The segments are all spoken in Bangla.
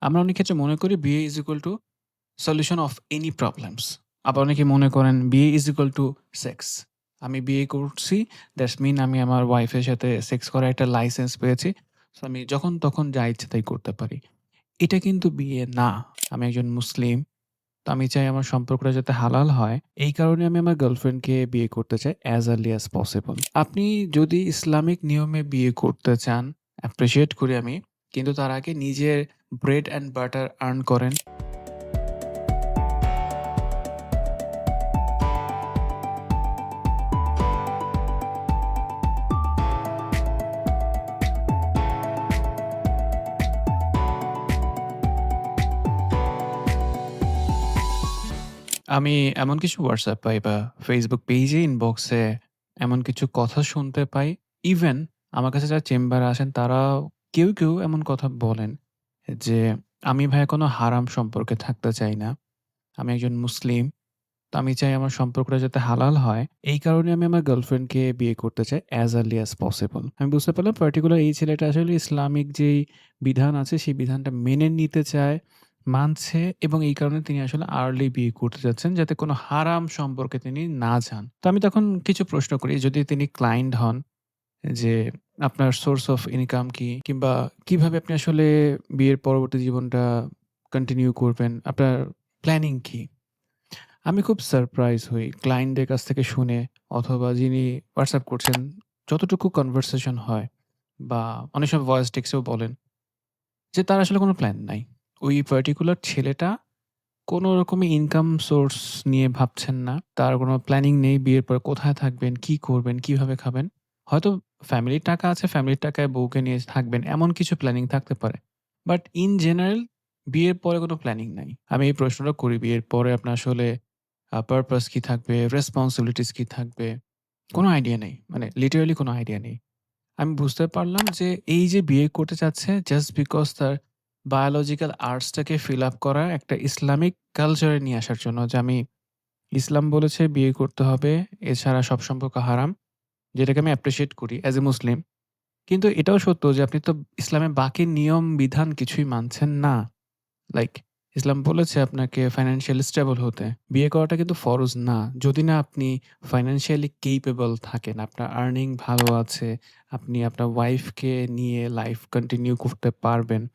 আমরা অনেক ক্ষেত্রে মনে করি বিয়ে is equal to solution of any problems. আবার অনেকে মনে করেন বিয়ে ইজ ইকুয়াল টু সেক্স। আমি বিয়ে করছি, দ্যাটস মিন আমি আমার ওয়াইফের সাথে সেক্স করার একটা লাইসেন্স পেয়েছি। সো আমি যখন তখন যা ইচ্ছে তাই করতে পারি। এটা কিন্তু বিয়ে না। আমি একজন মুসলিম। তো আমি চাই আমার সম্পর্কটা যাতে হালাল হয়। এই কারণে আমি আমার গার্লফ্রেন্ডকে বিয়ে করতে চাই অ্যাজ আর্লি অ্যাজ পসিবল। আপনি যদি ইসলামিক নিয়মে বিয়ে করতে চান, অ্যাপ্রিশিয়েট করি আমি। কিন্তু তার আগে নিজের ব্রেড অ্যান্ড বাটার আর্ন করেন। আমি এমন কিছু WhatsApp পাই বা Facebook পেজে ইনবক্সে এমন কিছু কথা শুনতে পাই। ইভেন আমার কাছে যারা চেম্বারে আসেন তারাও কেউ এমন কথা বলেন যে, "আমি ভাইয়া কোনো হারাম সম্পর্কে থাকতে চাই না। আমি একজন মুসলিম। তো আমি চাই আমার সম্পর্কটা যাতে হালাল হয়। এই কারণে আমি আমার গার্লফ্রেন্ডকে বিয়ে করতে চাই অ্যাজ আর্লি অ্যাজ পসিবল।" আমি বুঝতে পারলাম পার্টিকুলার এই ছেলেটা আসলে ইসলামিক যেই বিধান আছে সেই বিধানটা মেনে নিতে চায়, মানছে এবং এই কারণে তিনি আসলে আর্লি বিয়ে করতে চাচ্ছেন যাতে কোনো হারাম সম্পর্কে তিনি না যান। তো আমি তখন কিছু প্রশ্ন করি যদি তিনি ক্লায়েন্ট হন যে, "আপনার সোর্স অফ ইনকাম কি? কিংবা কিভাবে আপনি আসলে বিয়ের পরবর্তী জীবনটা কন্টিনিউ করবেন? আপনার প্ল্যানিং কি?" আমি খুব সারপ্রাইজ হই ক্লায়েন্টদের কাছ থেকে শুনে অথবা যিনি হোয়াটসঅ্যাপ করছেন, যতটুকু কনভারসেশন হয় বা অনেক সময় ভয়েস টেক্সটেও বলেন যে তার আসলে কোনো প্ল্যান নাই। ওই পার্টিকুলার ছেলেটা কোনো রকমই ইনকাম সোর্স নিয়ে ভাবছেন না। তার কোনো প্ল্যানিং নেই বিয়ের পরে কোথায় থাকবেন, কি করবেন, কিভাবে খাবেন। হয়তো ফ্যামিলির টাকা আছে, ফ্যামিলির টাকায় বউকে নিয়ে থাকবেন এমন কিছু প্ল্যানিং থাকতে পারে। বাট ইন জেনারেল বিয়ের পরে কোনো প্ল্যানিং নাই। আমি এই প্রশ্নটা করি বিয়ের পরে আপনার আসলে পারপাস কি থাকবে, রেসপনসিবিলিটিস কি থাকবে? কোনো আইডিয়া নেই। মানে লিটারালি কোনো আইডিয়া নেই। আমি বুঝতে পারলাম যে এই যে বিয়ে করতে চাচ্ছে জাস্ট বিকজ তার বায়োলজিক্যাল আর্টসটাকে ফিল আপ করা একটা ইসলামিক কালচারে নিয়ে আসার জন্য যে আমি ইসলাম বলেছে বিয়ে করতে হবে, এছাড়া সব সম্পর্ক হারাম। যেটাকে আমি অ্যাপ্রিশিয়েট করি অ্যাজ এ মুসলিম। কিন্তু এটাও সত্য যে আপনি তো ইসলামের বাকি নিয়ম বিধান কিছুই মানছেন না। লাইক ইসলাম বলেছে আপনাকে ফাইন্যান্সিয়ালি স্টেবল হতে। বিয়ে করাটা কিন্তু ফরজ না। যদি না আপনি ফাইন্যান্সিয়ালি কেপেবল থাকেন, আপনার আর্নিং ভালো আছে, আপনি আপনার ওয়াইফকে নিয়ে লাইফ কন্টিনিউ করতে পারবেন।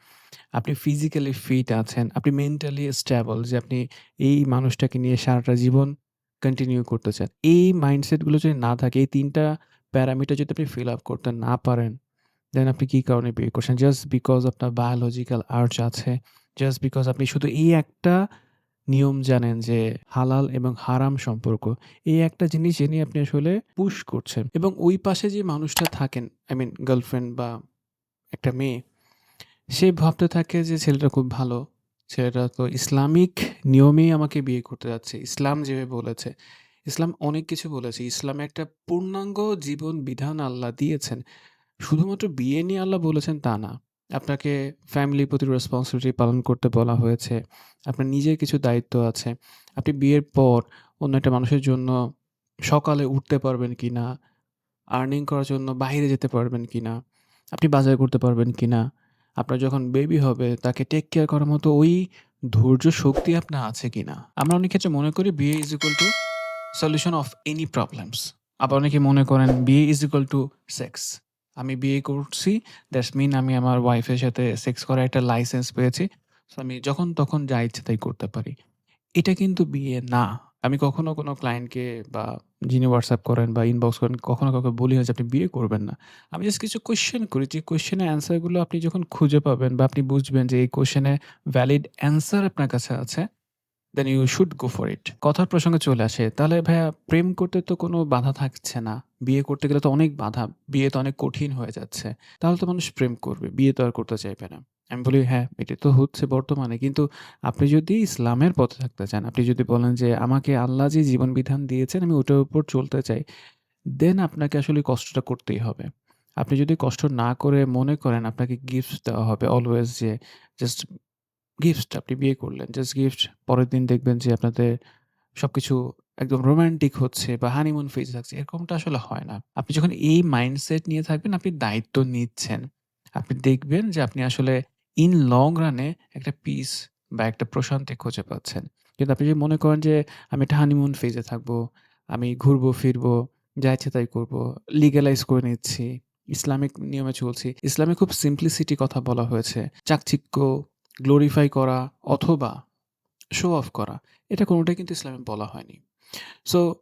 আপনি ফিজিক্যালি ফিট আছেন, আপনি মেন্টালি স্টেবল যে আপনি এই মানুষটাকে নিয়ে সারাটা জীবন কন্টিনিউ করতে চান। এই মাইন্ডসেট গুলো যদি না থাকে, এই ৩ টা প্যারামিটার যদি আপনি ফিল আপ করতে না পারেন দেন আপনি কি কারণে বিয়ে করছেন? জাস্ট বিকজ আপনার বায়োলজিক্যাল আর্জ আছে। জাস্ট বিকজ আপনি শুধু এই একটা নিয়ম জানেন যে হালাল এবং হারাম সম্পর্ক। এই একটা জিনিস জেনে আপনি আসলে পুশ করছেন এবং ওই পাশে যে মানুষটা থাকেন, আই মিন গার্লফ্রেন্ড বা একটা মেয়ে, সে ভাবতে থাকে যে ছেলেটা খুব ভালো। ছেলেটা তো ইসলামিক নিয়মেই আমাকে বিয়ে করতে যাচ্ছে। ইসলাম যেভাবে বলেছে। ইসলাম অনেক কিছু বলেছে। ইসলামে একটা পূর্ণাঙ্গ জীবন বিধান আল্লাহ দিয়েছেন। শুধুমাত্র বিয়ে নিয়ে আল্লাহ বলেছেন তা না। আপনাকে ফ্যামিলির প্রতি রেসপনসিবিলিটি পালন করতে বলা হয়েছে। আপনার নিজের কিছু দায়িত্ব আছে। আপনি বিয়ের পর অন্য একটা মানুষের জন্য সকালে উঠতে পারবেন কিনা, আর্নিং করার জন্য বাহিরে যেতে পারবেন কিনা, আপনি বাজার করতে পারবেন কিনা, আপনার যখন বেবি হবে তাকে টেক কেয়ার করার মতো ওই ধৈর্য শক্তি আপনার আছে কিনা। আমরা অনেক ক্ষেত্রে মনে করি বিয়ে is equal to solution of any problems. আবার অনেকে মনে করেন বিয়ে ইজ ইকুয়াল টু সেক্স। আমি বিয়ে করছি, দ্যাটস মিন আমি আমার ওয়াইফের সাথে সেক্স করার একটা লাইসেন্স পেয়েছি। সো আমি যখন তখন যা ইচ্ছে তাই করতে পারি। এটা কিন্তু বিয়ে না। আমি কখনো কোনো ক্লায়েন্টকে বা যিনি WhatsApp করেন বা ইনবক্স করেন কখনো কাউকে বলি না যে আপনি বিয়ে করবেন না। আমি জাস্ট কিছু কোয়েশ্চেন করি যে কোয়েশ্চেনের অ্যান্সার গুলো আপনি যখন খুঁজে পাবেন বা আপনি বুঝবেন যে এই কোয়েশ্চেনের ভ্যালিড অ্যান্সার আপনার কাছে আছে then you should go for it. কথার প্রসঙ্গে চলে আসে। তাহলে ভাইয়া প্রেম করতে তো কোনো বাধা থাকছে না। বিয়ে করতে গেলে তো অনেক বাধা। বিয়ে তো অনেক কঠিন হয়ে যাচ্ছে। তাহলে তো মানুষ প্রেম করবে। বিয়ে তো আর করতে চাইবে না। আমি বলি, "হ্যাঁ, এটা তো হচ্ছে বর্তমানে। কিন্তু আপনি যদি ইসলামের পথে থাকতে চান, আপনি যদি বলেন যে আমাকে আল্লাহ যে জীবন বিধান দিয়েছেন আমি ওটার উপর চলতে চাই, দেন আপনাকে আসলে কষ্টটা করতেই হবে। আপনি যদি কষ্ট না করে মনে করেন আপনাকে গিফটস দেওয়া হবে অলওয়েজ যে জাস্ট গিফট আপনি বিয়ে করলেন। Just gift. পরের দিন দেখবেন যে আপনাদের সবকিছু একদম রোমান্টিক হচ্ছে বা হানিমুন ফেজ থাকছে। এরকমটা আসলে হয় না। আপনি যখন এই মাইন্ডসেট নিয়ে থাকবেন, আপনি দায়িত্ব নিচ্ছেন। আপনি দেখবেন যে আপনি আসলে ইন লং রানে একটা পিস বা একটা প্রশান্তি খুঁজে পাচ্ছেন। কিন্তু আপনি যদি মনে করেন যে আমি একটা হানিমুন ফেজে থাকবো, আমি ঘুরবো ফিরবো, যা ইচ্ছা তাই করবো, লিগ্যালাইজ করে নিচ্ছি, ইসলামিক নিয়মে চলছি। ইসলামে খুব সিম্পলিসিটি কথা বলা হয়েছে। চাকচিক্য, গ্লোরিফাই করা অথবা শো অফ করা। এটা কোনটাই কিন্তু ইসলামে বলা হয়নি। সো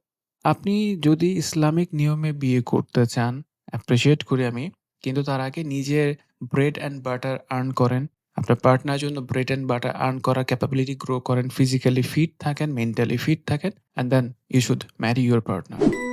আপনি যদি ইসলামিক নিয়মে বিয়ে করতে চান, অ্যাপ্রিশিয়েট করি আমি। কিন্তু তার আগে নিজের ব্রেড অ্যান্ড বাটার আর্ন করেন। আপনার পার্টনারের জন্য ব্রেড অ্যান্ড বাটার আর্ন করার ক্যাপাবিলিটি গ্রো করেন। ফিজিক্যালি ফিট থাকেন, মেন্টালি ফিট থাকেন and then you should marry your partner.